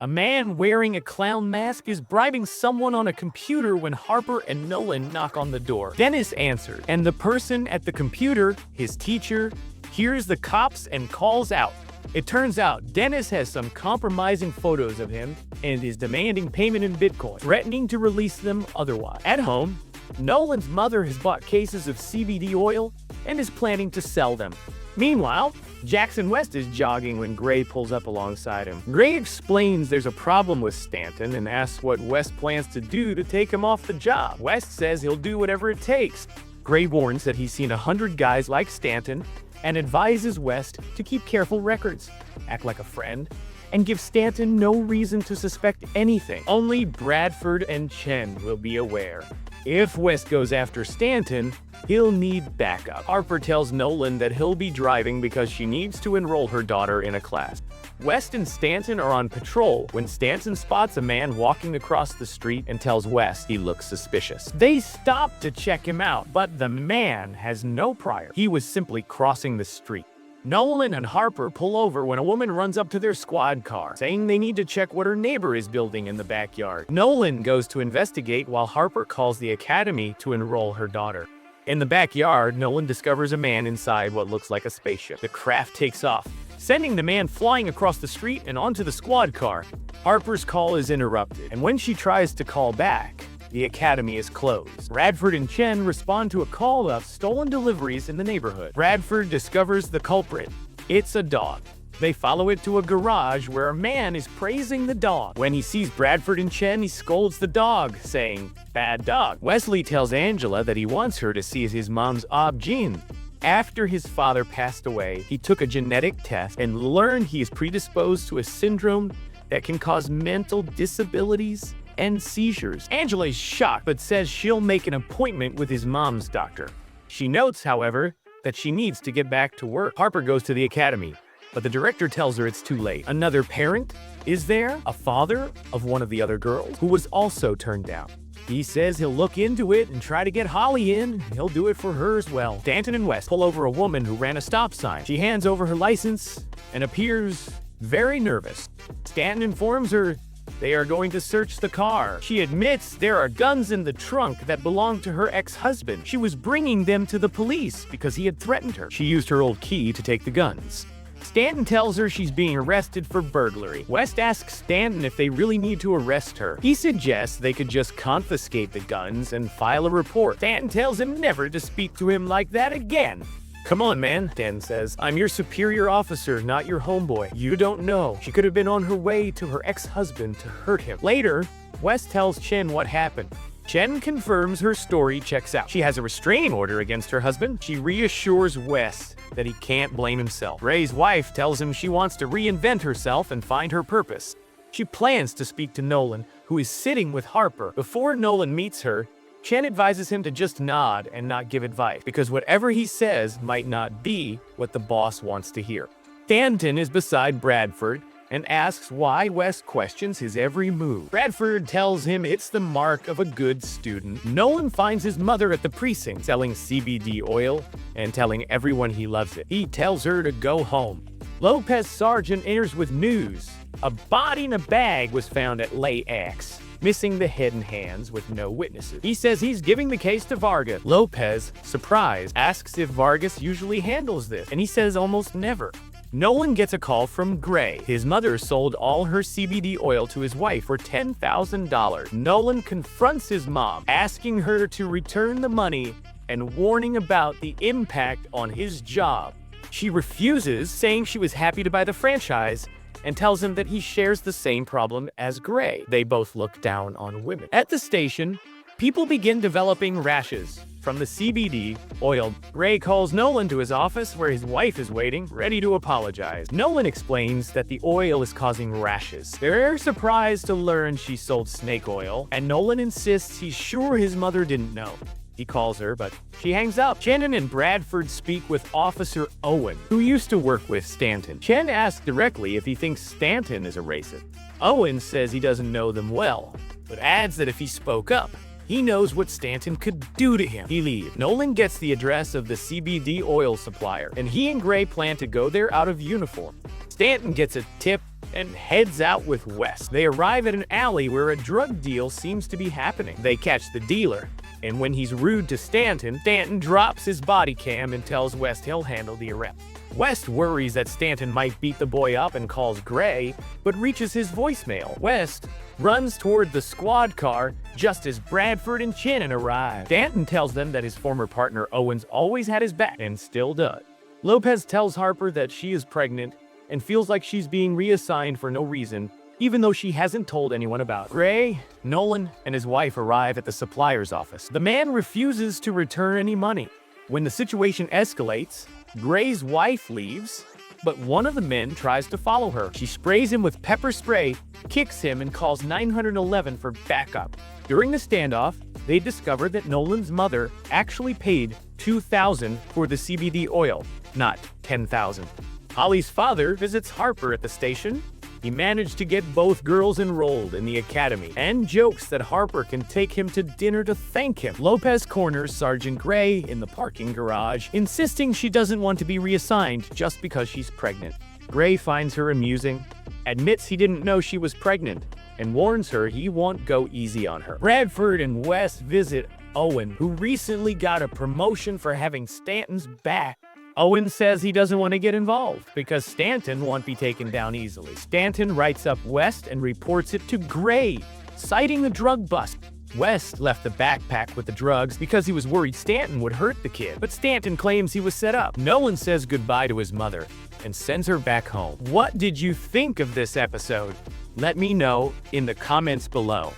A man wearing a clown mask is bribing someone on a computer when Harper and Nolan knock on the door. Dennis answers, and the person at the computer, his teacher, hears the cops and calls out. It turns out Dennis has some compromising photos of him and is demanding payment in Bitcoin, threatening to release them otherwise. At home, Nolan's mother has bought cases of CBD oil and is planning to sell them. Meanwhile, Jackson West is jogging when Gray pulls up alongside him. Gray explains there's a problem with Stanton and asks what West plans to do to take him off the job. West says he'll do whatever it takes. Gray warns that he's seen 100 guys like Stanton and advises West to keep careful records, act like a friend, and give Stanton no reason to suspect anything. Only Bradford and Chen will be aware. If West goes after Stanton, he'll need backup. Harper tells Nolan that he'll be driving because she needs to enroll her daughter in a class. West and Stanton are on patrol when Stanton spots a man walking across the street and tells West he looks suspicious. They stop to check him out, but the man has no prior. He was simply crossing the street. Nolan and Harper pull over when a woman runs up to their squad car, saying they need to check what her neighbor is building in the backyard. Nolan goes to investigate while Harper calls the academy to enroll her daughter. In the backyard, Nolan discovers a man inside what looks like a spaceship. The craft takes off, sending the man flying across the street and onto the squad car. Harper's call is interrupted, and when she tries to call back, the academy is closed. Bradford and Chen respond to a call about stolen deliveries in the neighborhood. Bradford discovers the culprit. It's a dog. They follow it to a garage where a man is praising the dog. When he sees Bradford and Chen, he scolds the dog, saying, "Bad dog." Wesley tells Angela that he wants her to see his mom's gene. After his father passed away, he took a genetic test and learned he is predisposed to a syndrome that can cause mental disabilities and seizures. Angela is shocked, but says she'll make an appointment with his mom's doctor. She notes, however, that she needs to get back to work. Harper goes to the academy, but the director tells her it's too late. Another parent is there, a father of one of the other girls, who was also turned down. He says he'll look into it and try to get Holly in. He'll do it for her as well. Stanton and West pull over a woman who ran a stop sign. She hands over her license and appears very nervous. Stanton informs her they are going to search the car. She admits there are guns in the trunk that belong to her ex-husband. She was bringing them to the police because he had threatened her. She used her old key to take the guns. Stanton tells her she's being arrested for burglary. West asks Stanton if they really need to arrest her. He suggests they could just confiscate the guns and file a report. Stanton tells him never to speak to him like that again. "Come on, man," Stanton says. "I'm your superior officer, not your homeboy. You don't know. She could have been on her way to her ex-husband to hurt him." Later, West tells Chen what happened. Chen confirms her story checks out. She has a restraining order against her husband. She reassures West that he can't blame himself. Ray's wife tells him she wants to reinvent herself and find her purpose. She plans to speak to Nolan, who is sitting with Harper. Before Nolan meets her, Chen advises him to just nod and not give advice, because whatever he says might not be what the boss wants to hear. Stanton is beside Bradford and asks why West questions his every move. Bradford tells him it's the mark of a good student. Nolan finds his mother at the precinct selling CBD oil and telling everyone he loves it. He tells her to go home. Lopez Sargent enters with news. A body in a bag was found at LAX, missing the head and hands with no witnesses. He says he's giving the case to Vargas. Lopez, surprised, asks if Vargas usually handles this, and he says almost never. Nolan gets a call from Gray. His mother sold all her CBD oil to his wife for $10,000. Nolan confronts his mom, asking her to return the money and warning about the impact on his job. She refuses, saying she was happy to buy the franchise, and tells him that he shares the same problem as Gray. They both look down on women. At the station, people begin developing rashes from the CBD oil. Gray calls Nolan to his office where his wife is waiting, ready to apologize. Nolan explains that the oil is causing rashes. They're surprised to learn she sold snake oil, and Nolan insists he's sure his mother didn't know. He calls her, but she hangs up. Shannon and Bradford speak with Officer Owen, who used to work with Stanton. Chen asks directly if he thinks Stanton is a racist. Owen says he doesn't know them well, but adds that if he spoke up, he knows what Stanton could do to him. He leaves. Nolan gets the address of the CBD oil supplier, and he and Gray plan to go there out of uniform. Stanton gets a tip and heads out with West. They arrive at an alley where a drug deal seems to be happening. They catch the dealer, and when he's rude to Stanton, Stanton drops his body cam and tells West he'll handle the arrest. West worries that Stanton might beat the boy up and calls Gray, but reaches his voicemail. West runs toward the squad car just as Bradford and Shannon arrive. Stanton tells them that his former partner Owens always had his back and still does. Lopez tells Harper that she is pregnant and feels like she's being reassigned for no reason, even though she hasn't told anyone about it. Gray, Nolan, and his wife arrive at the supplier's office. The man refuses to return any money. When the situation escalates, Gray's wife leaves, but one of the men tries to follow her. She sprays him with pepper spray, kicks him, and calls 911 for backup. During the standoff, they discover that Nolan's mother actually paid $2,000 for the CBD oil, not $10,000. Holly's father visits Harper at the station. He managed to get both girls enrolled in the academy and jokes that Harper can take him to dinner to thank him. Lopez corners Sergeant Gray in the parking garage, insisting she doesn't want to be reassigned just because she's pregnant. Gray finds her amusing, admits he didn't know she was pregnant, and warns her he won't go easy on her. Bradford and West visit Owen, who recently got a promotion for having Stanton's back. Owen says he doesn't want to get involved because Stanton won't be taken down easily. Stanton writes up West and reports it to Gray, citing the drug bust. West left the backpack with the drugs because he was worried Stanton would hurt the kid, but Stanton claims he was set up. Nolan says goodbye to his mother and sends her back home. What did you think of this episode? Let me know in the comments below.